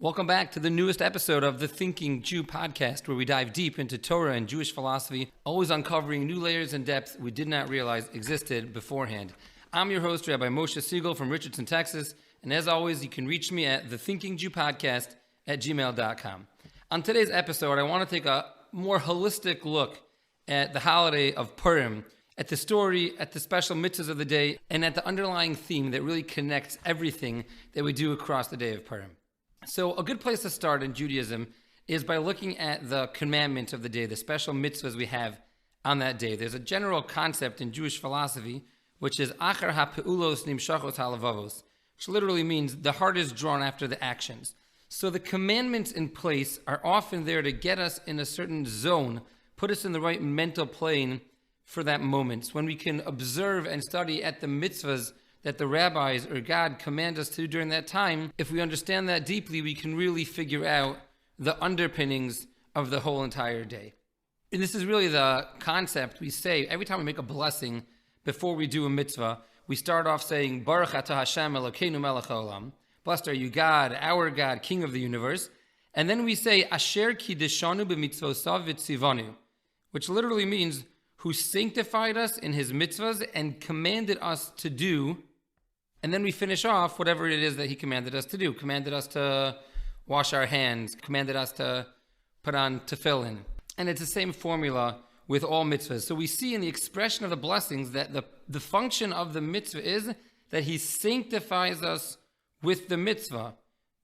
Welcome back to the newest episode of the Thinking Jew podcast, where we dive deep into Torah and Jewish philosophy, always uncovering new layers and depths we did not realize existed beforehand. I'm your host, Rabbi Moshe Siegel from Richardson, Texas, and as always, you can reach me at thethinkingjewpodcast@gmail.com. On today's episode, I want to take a more holistic look at the holiday of Purim, at the story, at the special mitzvahs of the day, and at the underlying theme that really connects everything that we do across the day of Purim. So a good place to start in Judaism is by looking at the commandments of the day, the special mitzvahs we have on that day. There's a general concept in Jewish philosophy, which is achar ha'peulos nimshachos halavavos, which literally means the heart is drawn after the actions. So the commandments in place are often there to get us in a certain zone, put us in the right mental plane for that moment. When we can observe and study at the mitzvahs that the rabbis or God command us to do during that time, if we understand that deeply, we can really figure out the underpinnings of the whole entire day. And this is really the concept we say every time we make a blessing before we do a mitzvah. We start off saying, Baruch atah Hashem Elokeinu melech haolam. Blessed are you, God, our God, King of the universe. And then we say, Asher kiddushanu b'mitzvosav v'tzivanu, which literally means, who sanctified us in his mitzvahs and commanded us to do. And then we finish off whatever it is that he commanded us to do. Commanded us to wash our hands. Commanded us to put on tefillin. And it's the same formula with all mitzvahs. So we see in the expression of the blessings that the function of the mitzvah is that he sanctifies us with the mitzvah.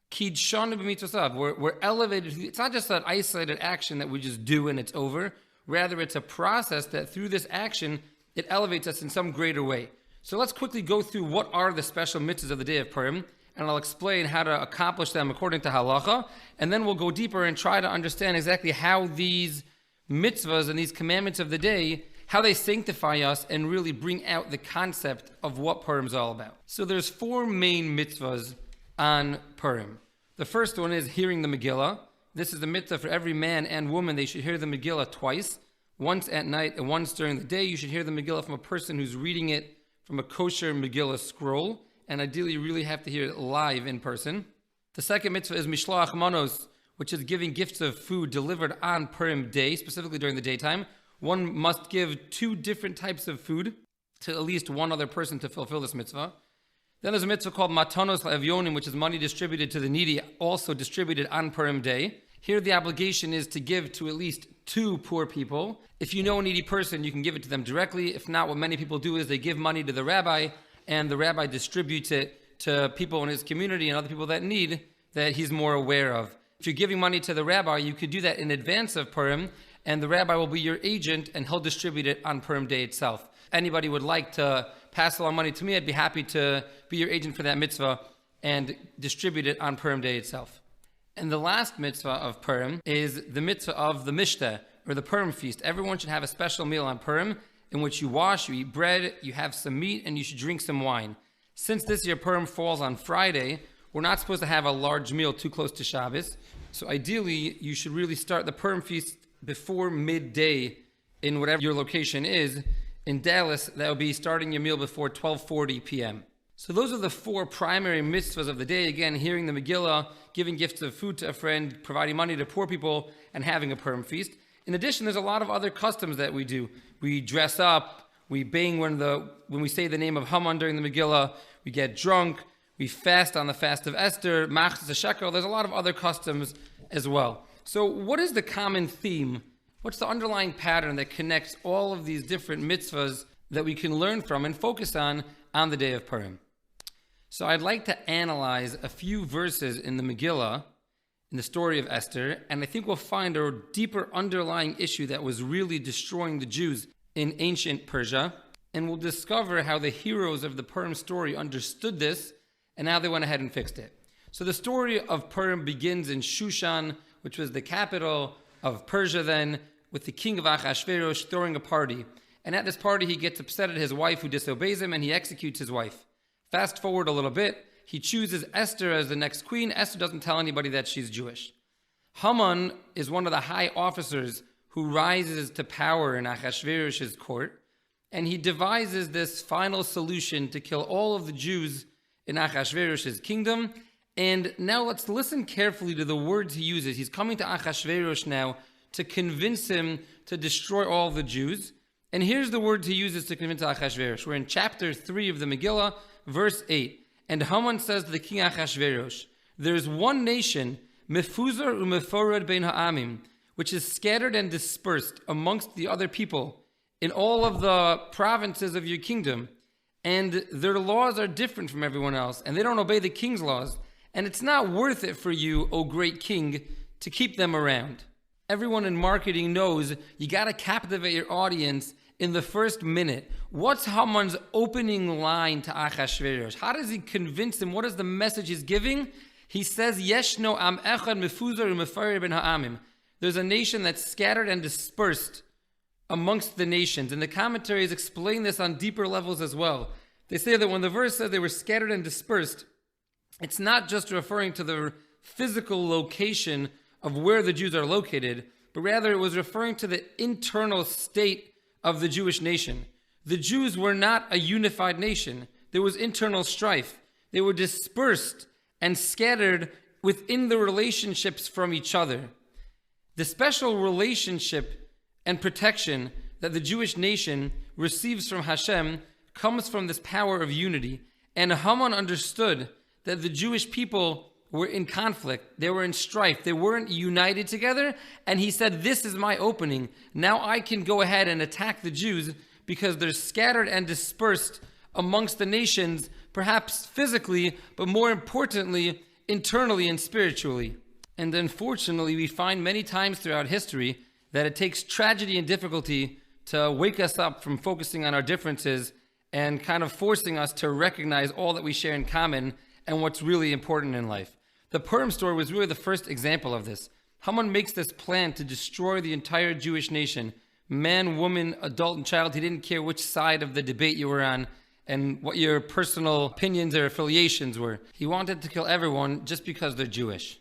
Kidshanu b'mitzvosav. We're elevated. It's not just an isolated action that we just do and it's over. Rather, it's a process that through this action, it elevates us in some greater way. So let's quickly go through what are the special mitzvahs of the day of Purim, and I'll explain how to accomplish them according to halacha, and then we'll go deeper and try to understand exactly how these mitzvahs and these commandments of the day, how they sanctify us and really bring out the concept of what Purim is all about. So there's four main mitzvahs on Purim. The first one is hearing the Megillah. This is the mitzvah for every man and woman. They should hear the Megillah twice, once at night and once during the day. You should hear the Megillah from a person who's reading it from a kosher Megillah scroll, and ideally you really have to hear it live in person. The second mitzvah is Mishloch manos, which is giving gifts of food delivered on Purim day, specifically during the daytime. One must give two different types of food to at least one other person to fulfill this mitzvah. Then there's a mitzvah called Matanos La'evyonim, which is money distributed to the needy, also distributed on Purim day. Here the obligation is to give to at least two poor people. If you know a needy person, you can give it to them directly. If not, what many people do is they give money to the rabbi, and the rabbi distributes it to people in his community and other people that need, that he's more aware of. If you're giving money to the rabbi, you could do that in advance of Purim, and the rabbi will be your agent, and he'll distribute it on Purim day itself. Anybody would like to pass along money to me, I'd be happy to be your agent for that mitzvah and distribute it on Purim day itself. And the last mitzvah of Purim is the mitzvah of the Mishta, or the Purim feast. Everyone should have a special meal on Purim in which you wash, you eat bread, you have some meat, and you should drink some wine. Since this year Purim falls on Friday, we're not supposed to have a large meal too close to Shabbos. So ideally, you should really start the Purim feast before midday in whatever your location is. In Dallas, that will be starting your meal before 12:40 p.m. So those are the four primary mitzvahs of the day. Again, hearing the Megillah, giving gifts of food to a friend, providing money to poor people, and having a Purim feast. In addition, there's a lot of other customs that we do. We dress up, we bang when we say the name of Haman during the Megillah, we get drunk, we fast on the fast of Esther, Machzis HaShekel. There's a lot of other customs as well. So what is the common theme? What's the underlying pattern that connects all of these different mitzvahs that we can learn from and focus on the day of Purim? So I'd like to analyze a few verses in the Megillah, in the story of Esther, and I think we'll find a deeper underlying issue that was really destroying the Jews in ancient Persia, and we'll discover how the heroes of the Purim story understood this and how they went ahead and fixed it. So the story of Purim begins in Shushan, which was the capital of Persia then, with the king of Achashverosh throwing a party. And at this party, he gets upset at his wife who disobeys him, and he executes his wife. Fast forward a little bit, he chooses Esther as the next queen. Esther doesn't tell anybody that she's Jewish. Haman is one of the high officers who rises to power in Achashverosh's court, and he devises this final solution to kill all of the Jews in Achashverosh's kingdom And now let's listen carefully to the words he uses. He's coming to Achashverosh now to convince him to destroy all the Jews. And here's the words he uses to convince Achashverosh. We're in chapter 3 of the Megillah, verse 8. And Haman says to the king Achashverosh, "There's one nation, mefuzar umeforad bein ha'amim, which is scattered and dispersed amongst the other people in all of the provinces of your kingdom. And their laws are different from everyone else, and they don't obey the king's laws. And it's not worth it for you, O great king, to keep them around." Everyone in marketing knows you got to captivate your audience in the first minute. What's Haman's opening line to Achashverosh? How does he convince him? What is the message he's giving? He says, "Yeshno am echad mefuzar umefarer ben ha'amim." There's a nation that's scattered and dispersed amongst the nations. And the commentaries explain this on deeper levels as well. They say that when the verse says they were scattered and dispersed, it's not just referring to the physical location of where the Jews are located, but rather it was referring to the internal state of the Jewish nation. The Jews were not a unified nation. There was internal strife. They were dispersed and scattered within the relationships from each other. The special relationship and protection that the Jewish nation receives from Hashem comes from this power of unity. And Haman understood that the Jewish people were in conflict. They were in strife. They weren't united together. And he said, "This is my opening. Now I can go ahead and attack the Jews because they're scattered and dispersed amongst the nations, perhaps physically, but more importantly, internally and spiritually." And unfortunately, we find many times throughout history that it takes tragedy and difficulty to wake us up from focusing on our differences and kind of forcing us to recognize all that we share in common and what's really important in life. The Purim story was really the first example of this. Haman makes this plan to destroy the entire Jewish nation. Man, woman, adult, and child. He didn't care which side of the debate you were on and what your personal opinions or affiliations were. He wanted to kill everyone just because they're Jewish.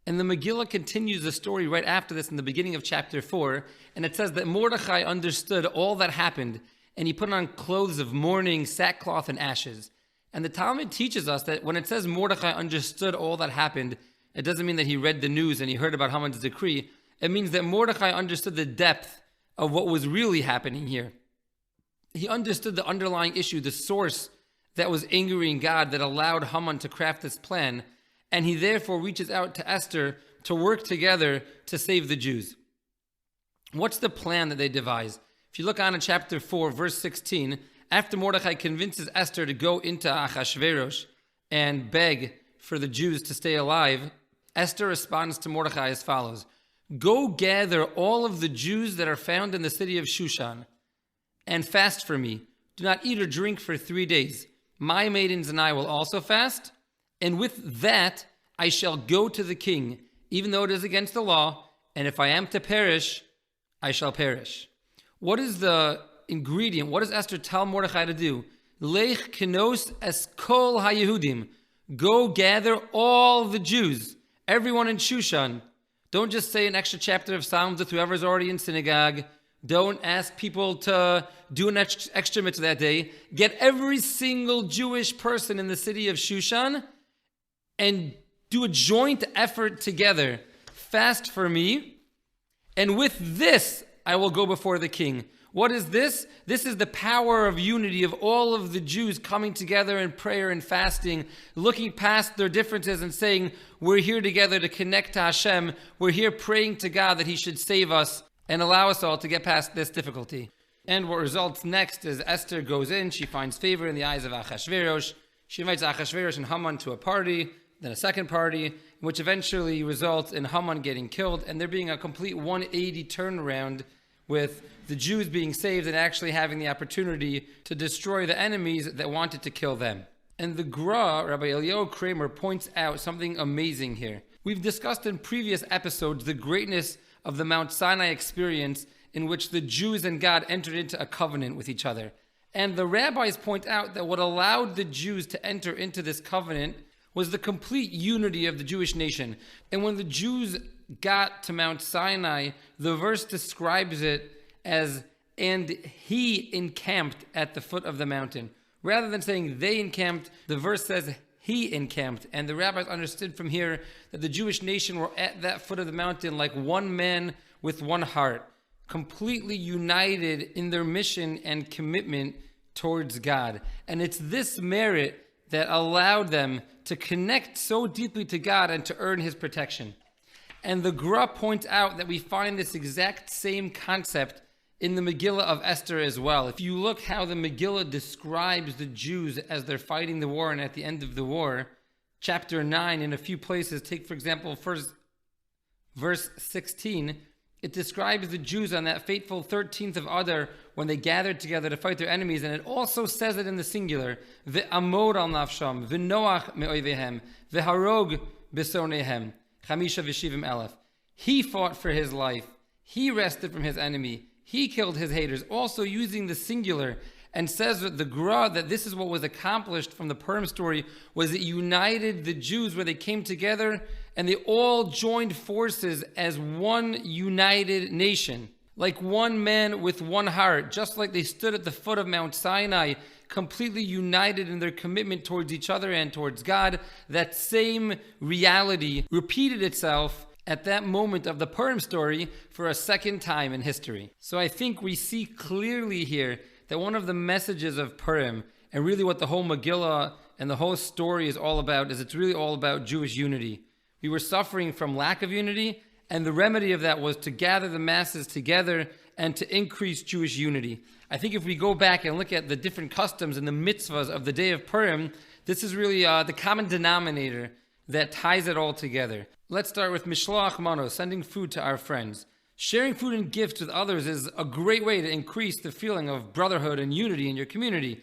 And the Megillah continues the story right after this in the beginning of chapter 4. And it says that Mordechai understood all that happened, and he put on clothes of mourning, sackcloth, and ashes. And the Talmud teaches us that when it says Mordechai understood all that happened, it doesn't mean that he read the news and he heard about Haman's decree. It means that Mordechai understood the depth of what was really happening here. He understood the underlying issue, the source that was angering God that allowed Haman to craft this plan. And he therefore reaches out to Esther to work together to save the Jews. What's the plan that they devise? If you look on in chapter 4, verse 16, after Mordechai convinces Esther to go into Achashverosh and beg for the Jews to stay alive, Esther responds to Mordechai as follows: "Go gather all of the Jews that are found in the city of Shushan and fast for me. Do not eat or drink for 3 days. My maidens and I will also fast, and with that I shall go to the king, even though it is against the law, and if I am to perish, I shall perish." What is the ingredient? What does Esther tell Mordechai to do? Lech kenos es kol haYehudim. Go gather all the Jews, everyone in Shushan. Don't just say an extra chapter of Psalms with whoever's already in synagogue. Don't ask people to do an extra mitzvah that day. Get every single Jewish person in the city of Shushan and do a joint effort together. Fast for me, and with this I will go before the king. What is this? This is the power of unity of all of the Jews coming together in prayer and fasting, looking past their differences and saying, we're here together to connect to Hashem. We're here praying to God that He should save us and allow us all to get past this difficulty. And what results next is Esther goes in, she finds favor in the eyes of Achashverosh. She invites Achashverosh and Haman to a party, then a second party, which eventually results in Haman getting killed and there being a complete 180 turnaround with the Jews being saved and actually having the opportunity to destroy the enemies that wanted to kill them. And the Gra, Rabbi Eliyahu Kramer, points out something amazing here. We've discussed in previous episodes the greatness of the Mount Sinai experience in which the Jews and God entered into a covenant with each other. And the rabbis point out that what allowed the Jews to enter into this covenant was the complete unity of the Jewish nation. And when the Jews got to Mount Sinai, the verse describes it as, and he encamped at the foot of the mountain. Rather than saying they encamped, the verse says he encamped. And the rabbis understood from here that the Jewish nation were at that foot of the mountain like one man with one heart, completely united in their mission and commitment towards God. And it's this merit that allowed them to connect so deeply to God and to earn his protection. And the Gra points out that we find this exact same concept in the Megillah of Esther as well. If you look how the Megillah describes the Jews as they're fighting the war and at the end of the war, chapter 9 in a few places, take for example first verse 16, it describes the Jews on that fateful 13th of Adar when they gathered together to fight their enemies, and it also says it in the singular, Ve'amod al nafsham, ve'noach me'oivehem, ve'harog besonehem, chamisha v'shivim elef. He fought for his life. He rested from his enemy. He killed his haters, also using the singular, and says that the Gra, that this is what was accomplished from the Purim story, was it united the Jews where they came together and they all joined forces as one united nation, like one man with one heart, just like they stood at the foot of Mount Sinai, completely united in their commitment towards each other and towards God. That same reality repeated itself at that moment of the Purim story for a second time in history. So I think we see clearly here that one of the messages of Purim, and really what the whole Megillah and the whole story is all about, is it's really all about Jewish unity. We were suffering from lack of unity, and the remedy of that was to gather the masses together and to increase Jewish unity. I think if we go back and look at the different customs and the mitzvahs of the day of Purim, this is really the common denominator that ties it all together. Let's start with Mishloch Mano, sending food to our friends. Sharing food and gifts with others is a great way to increase the feeling of brotherhood and unity in your community.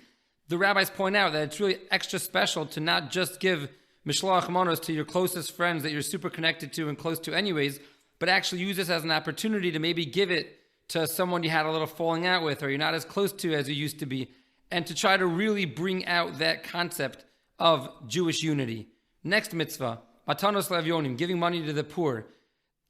The rabbis point out that it's really extra special to not just give Mishloach Manos to your closest friends that you're super connected to and close to anyways, but actually use this as an opportunity to maybe give it to someone you had a little falling out with or you're not as close to as you used to be, and to try to really bring out that concept of Jewish unity. Next mitzvah, Matanos Levyonim, giving money to the poor.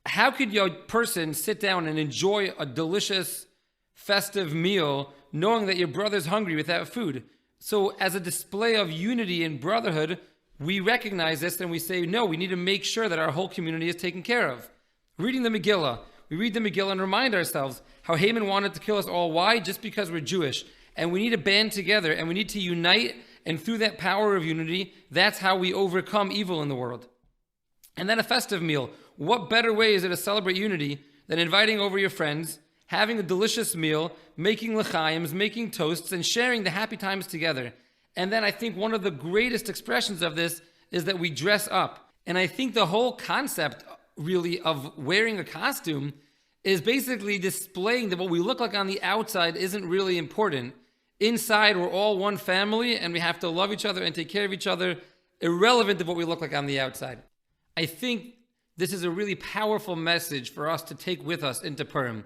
How could your person sit down and enjoy a delicious festive meal knowing that your brother's hungry without food? So as a display of unity and brotherhood, we recognize this and we say, no, we need to make sure that our whole community is taken care of. Reading the Megillah, we read the Megillah and remind ourselves how Haman wanted to kill us all. Why? Just because we're Jewish. And we need to band together and we need to unite, and through that power of unity, that's how we overcome evil in the world. And then a festive meal. What better way is it to celebrate unity than inviting over your friends, having a delicious meal, making l'chaims, making toasts, and sharing the happy times together? And then I think one of the greatest expressions of this is that we dress up. And I think the whole concept really of wearing a costume is basically displaying that what we look like on the outside isn't really important. Inside, we're all one family and we have to love each other and take care of each other, irrelevant of what we look like on the outside. I think this is a really powerful message for us to take with us into Purim.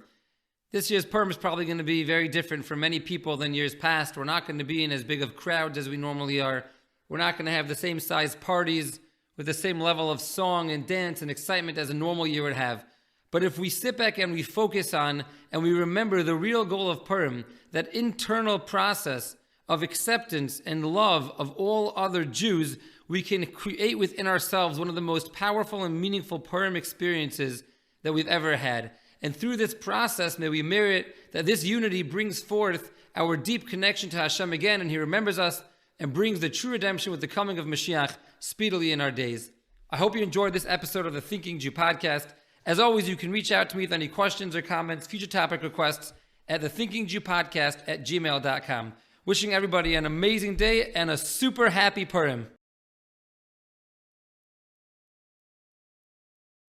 This year's Purim is probably going to be very different for many people than years past. We're not going to be in as big of crowds as we normally are. We're not going to have the same size parties with the same level of song and dance and excitement as a normal year would have. But if we sit back and we focus on and we remember the real goal of Purim, that internal process of acceptance and love of all other Jews, we can create within ourselves one of the most powerful and meaningful Purim experiences that we've ever had. And through this process, may we merit that this unity brings forth our deep connection to Hashem again, and He remembers us and brings the true redemption with the coming of Mashiach speedily in our days. I hope you enjoyed this episode of the Thinking Jew podcast. As always, you can reach out to me with any questions or comments, future topic requests at thethinkingjewpodcast@gmail.com. Wishing everybody an amazing day and a super happy Purim.